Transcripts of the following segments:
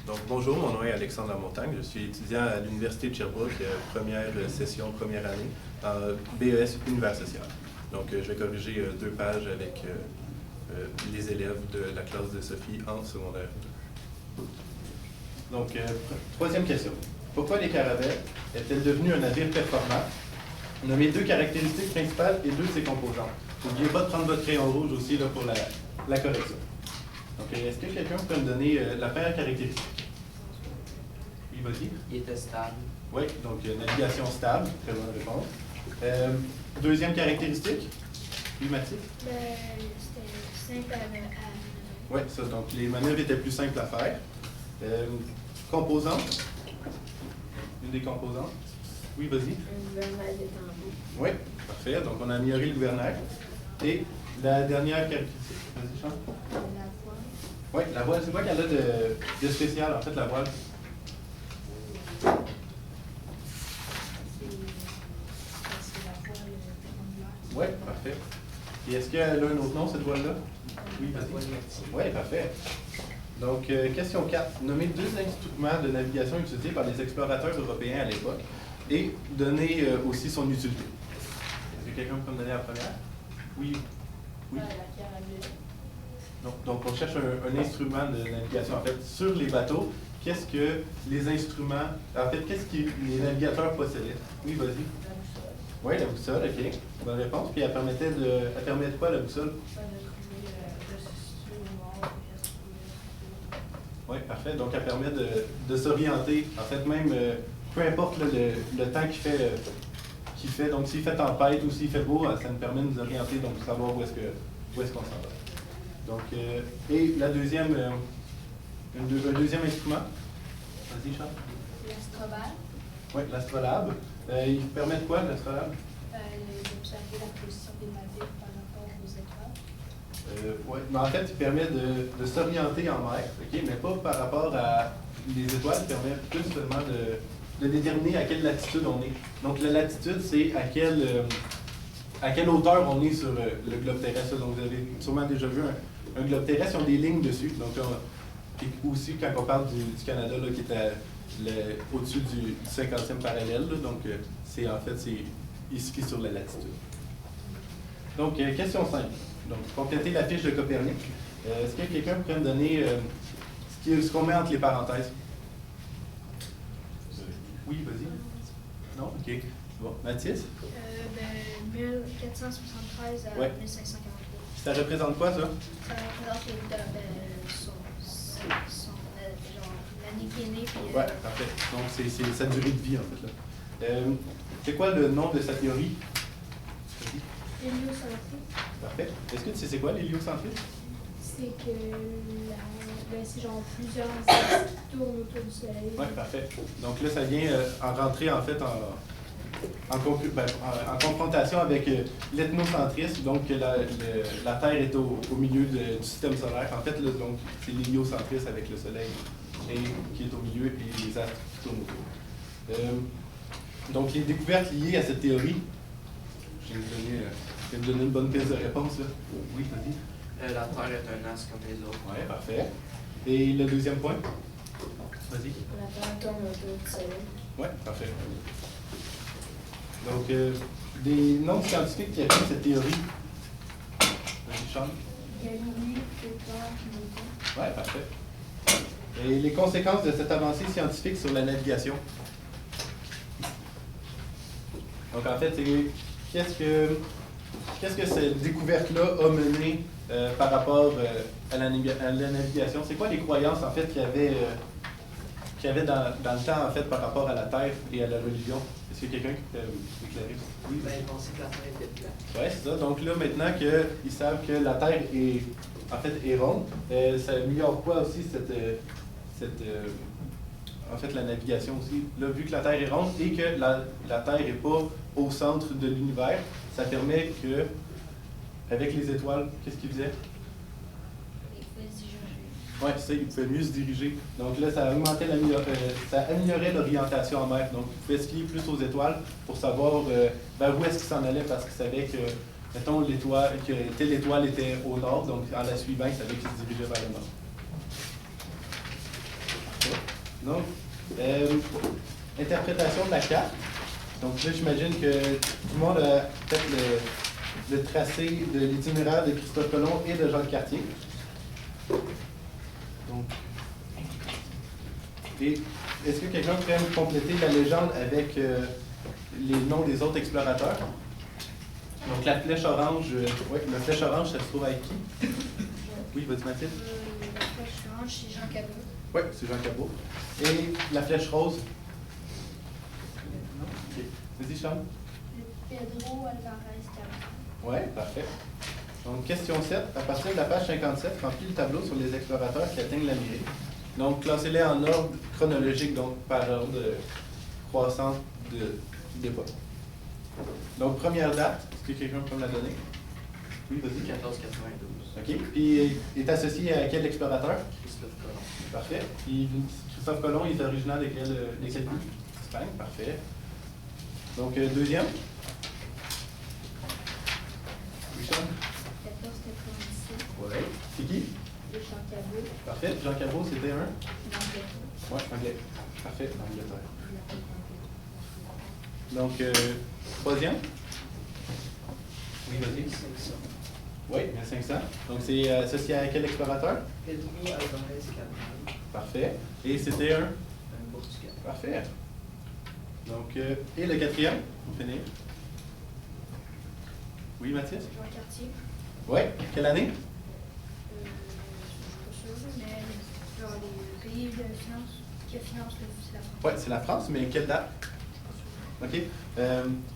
Donc, bonjour, mon nom est Alexandre Lamontagne. Je suis étudiant à l'Université de Sherbrooke, première session, première année, en BES Univers social. Donc, je vais corriger 2 pages avec les élèves de la classe de Sophie en secondaire. Donc, troisième question. Pourquoi les Caravelles est-elle devenue un navire performant? Nommez 2 caractéristiques principales et 2 de ses composantes. N'oubliez pas de prendre votre crayon rouge aussi là, pour la correction. Donc, est-ce que quelqu'un peut me donner la première caractéristique? Oui, vas-y. Il était stable. Oui, donc navigation stable, très bonne réponse. Deuxième caractéristique? Oui, Mathilde? C'était simple à Oui, ça, donc les manœuvres étaient plus simples à faire. Composante? Une des composantes? Oui, vas-y. un gouvernail détendu. Oui, parfait. Donc, on a amélioré le gouvernail. Et la dernière caractéristique? Vas-y, Charles. La voile. Oui, la voile, c'est quoi qu'elle a de spécial, en fait, la voile? C'est la voile triangulaire. Oui, parfait. Et est-ce qu'elle a un autre nom, cette voile-là? Oui, vas-y. Oui, parfait. Donc, question 4. Nommez 2 instruments de navigation utilisés par les explorateurs européens à l'époque et donnez aussi son utilité. Est-ce que quelqu'un peut me donner la première? Oui. Oui. La caravelle. Donc, on cherche un instrument de navigation. En fait, sur les bateaux, qu'est-ce que les instruments... En fait, qu'est-ce que les navigateurs possédaient? Oui, vas-y. La boussole. Oui, la boussole, OK. Bonne réponse. Puis elle permet de quoi, la boussole? Ça de trouver, de se situer au nord, et de se trouver. Oui, parfait. Donc, elle permet de s'orienter. En fait, même, peu importe là, le temps qu'il fait. Donc, s'il fait tempête ou s'il fait beau, ça nous permet de nous orienter, donc de savoir où est-ce qu'on s'en va. Donc, et la deuxième, un deuxième instrument. Vas-y, Charles. L'astrolabe. Oui, l'astrolabe. Il permet de quoi, l'astrolabe? D'observer la position des navires par rapport aux étoiles. Oui, mais en fait, il permet de s'orienter en mer, OK, mais pas par rapport à les étoiles, il permet plus seulement de déterminer à quelle latitude on est. Donc, la latitude, c'est à quelle hauteur on est sur le globe terrestre. Donc, vous avez sûrement déjà vu un globe terrestre, ils ont des lignes dessus. Donc, et aussi, quand on parle du Canada, là, qui est au-dessus du 50e parallèle, là, donc, c'est ici sur la latitude. Donc, question 5. Donc, compléter la fiche de Copernic. Est-ce que quelqu'un pourrait me donner ce qu'on met entre les parenthèses? Oui, vas-y. Non? OK. Bon. Mathis? 1473 à Ouais. 1543. Ça représente quoi, ça? Ça représente l'année qui est née. Puis, Oui, parfait. Donc, c'est sa durée de vie, en fait. Là. C'est quoi le nom de sa théorie? Héliocentrisme. Parfait. Est-ce que tu sais c'est quoi l'héliocentrisme? C'est que c'est genre plusieurs axes qui tournent autour du soleil. Oui, parfait. Donc là, ça vient en rentrer en fait en confrontation avec l'ethnocentrisme, donc que la Terre est au milieu du système solaire. En fait, là, donc, c'est l'héliocentrisme avec le Soleil qui est au milieu et les astres qui tournent autour. Donc, les découvertes liées à cette théorie, je vais me donner une bonne pièce de réponse. Là. Oui, vas-y. La Terre est un astre comme les autres. Oui, parfait. Et le deuxième point? Vas-y. La Terre tourne autour du soleil. Oui, parfait. Donc, des noms de scientifiques qui appuient cette théorie. Vas-y, Charles. Galilée, Kepler, Newton. Oui, parfait. Et les conséquences de cette avancée scientifique sur la navigation? Donc, en fait, qu'est-ce que cette découverte-là a mené par rapport à la navigation? C'est quoi les croyances, en fait, qu'il y avait dans le temps, en fait, par rapport à la Terre et à la religion? Est-ce qu'il y a quelqu'un qui peut éclairer? Oui. Ben, ils pensaient que la Terre était plate. Oui, c'est ça. Donc là, maintenant qu'ils savent que la Terre est ronde, ça améliore quoi aussi en fait, la navigation aussi. Là, vu que la Terre est ronde et que la Terre n'est pas au centre de l'univers, ça permet que, avec les étoiles, qu'est-ce qu'ils faisaient? Il pouvait se diriger. Oui, c'est ça, ils pouvaient mieux se diriger. Donc là, ça améliorait l'orientation en mer. Donc, ils pouvaient se fier plus aux étoiles pour savoir vers où est-ce qu'ils s'en allaient parce qu'ils savaient que, mettons, que telle étoile était au nord, donc en la suivant, ils savaient qu'ils se dirigeaient vers le nord. Donc, interprétation de la carte. Donc là, j'imagine que tout le monde a fait le tracé de l'itinéraire de Christophe Colomb et de Jacques Cartier. Donc, et est-ce que quelqu'un pourrait me compléter la légende avec les noms des autres explorateurs? Donc la flèche orange, oui, la flèche orange, ça se trouve avec qui? Oui, vas-y Mathilde. La flèche orange, c'est Jean Cabot. Oui, c'est Jean Cabot. Et la flèche rose? Ok. Vas-y Charles. Pedro Alvarez Cabral. Oui, parfait. Donc, question 7. À partir de la page 57, remplis le tableau sur les explorateurs qui atteignent l'Amérique. Donc, classez-les en ordre chronologique, donc par ordre croissant d'époque. Donc, première date. Est-ce que quelqu'un peut me la donner? Oui, vas-y. 1492. OK. Puis, est associé à quel explorateur? Christophe Colomb. Parfait. Puis, Christophe Colomb, il est originaire de quel pays? Espagne. Parfait. Donc, deuxième. Richard? 1497. Oui. C'est qui? Jean Cabot. Parfait. Jean Cabot, c'était un? L'Angleterre. Oui, anglais. Parfait, Angleterre. Donc, troisième? Oui, vas-y. 1500. Oui, 1500. Donc, c'est associé à quel explorateur? Pedro Alvarez Cabral. Parfait. Et c'était un? Un Portugais. Parfait. Donc, et le quatrième, pour finir? Oui, Mathis? Jean Cartier. Oui. Quelle année? Je suis pas sûre, mais genre les pays de finance, qui financent c'est la France. Oui, c'est la France, mais quelle date? OK.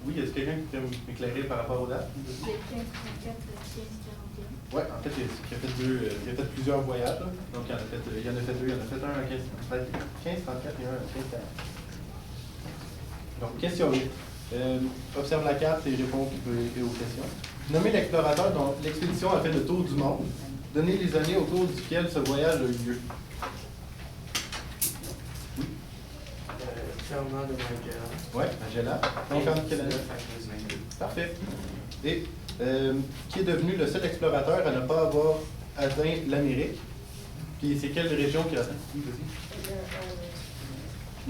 Oui, est-ce quelqu'un qui peut m'éclairer par rapport aux dates? Le 1534, le 1541. Oui, en fait, il a fait plusieurs voyages. Là. Donc, il en a fait deux. Il en a fait un en 1534 et un en 1540. Donc, question 8. Observe la carte et réponds aux questions. Nommez l'explorateur dont l'expédition a fait le tour du monde. Donnez les années au cours duquel ce voyage a eu lieu. Fernand de Magellan. Oui, Magellan. Donc, en quelle année? 1522. Parfait. Et qui est devenu le seul explorateur à ne pas avoir atteint l'Amérique? Puis c'est quelle région qui a atteint? Oui, vas-y.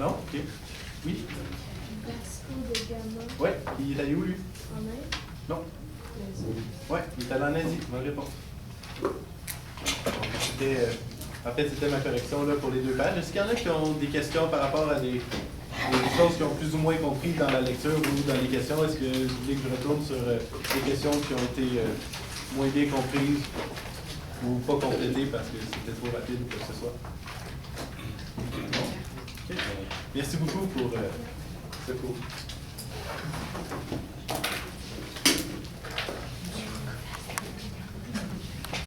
Non? OK. Oui? Vasco de Gama. Oui, il est allé où, lui? En Inde. Non. Oui, il est allé en Asie. Bonne réponse. Donc, en fait, c'était ma correction là, pour les deux pages. Est-ce qu'il y en a qui ont des questions par rapport à des choses qu'ils ont plus ou moins compris dans la lecture ou dans les questions? Est-ce que vous voulez que je retourne sur des questions qui ont été moins bien comprises ou pas complétées parce que c'était trop rapide ou quoi que ce soit? Okay. Merci beaucoup pour ce cours.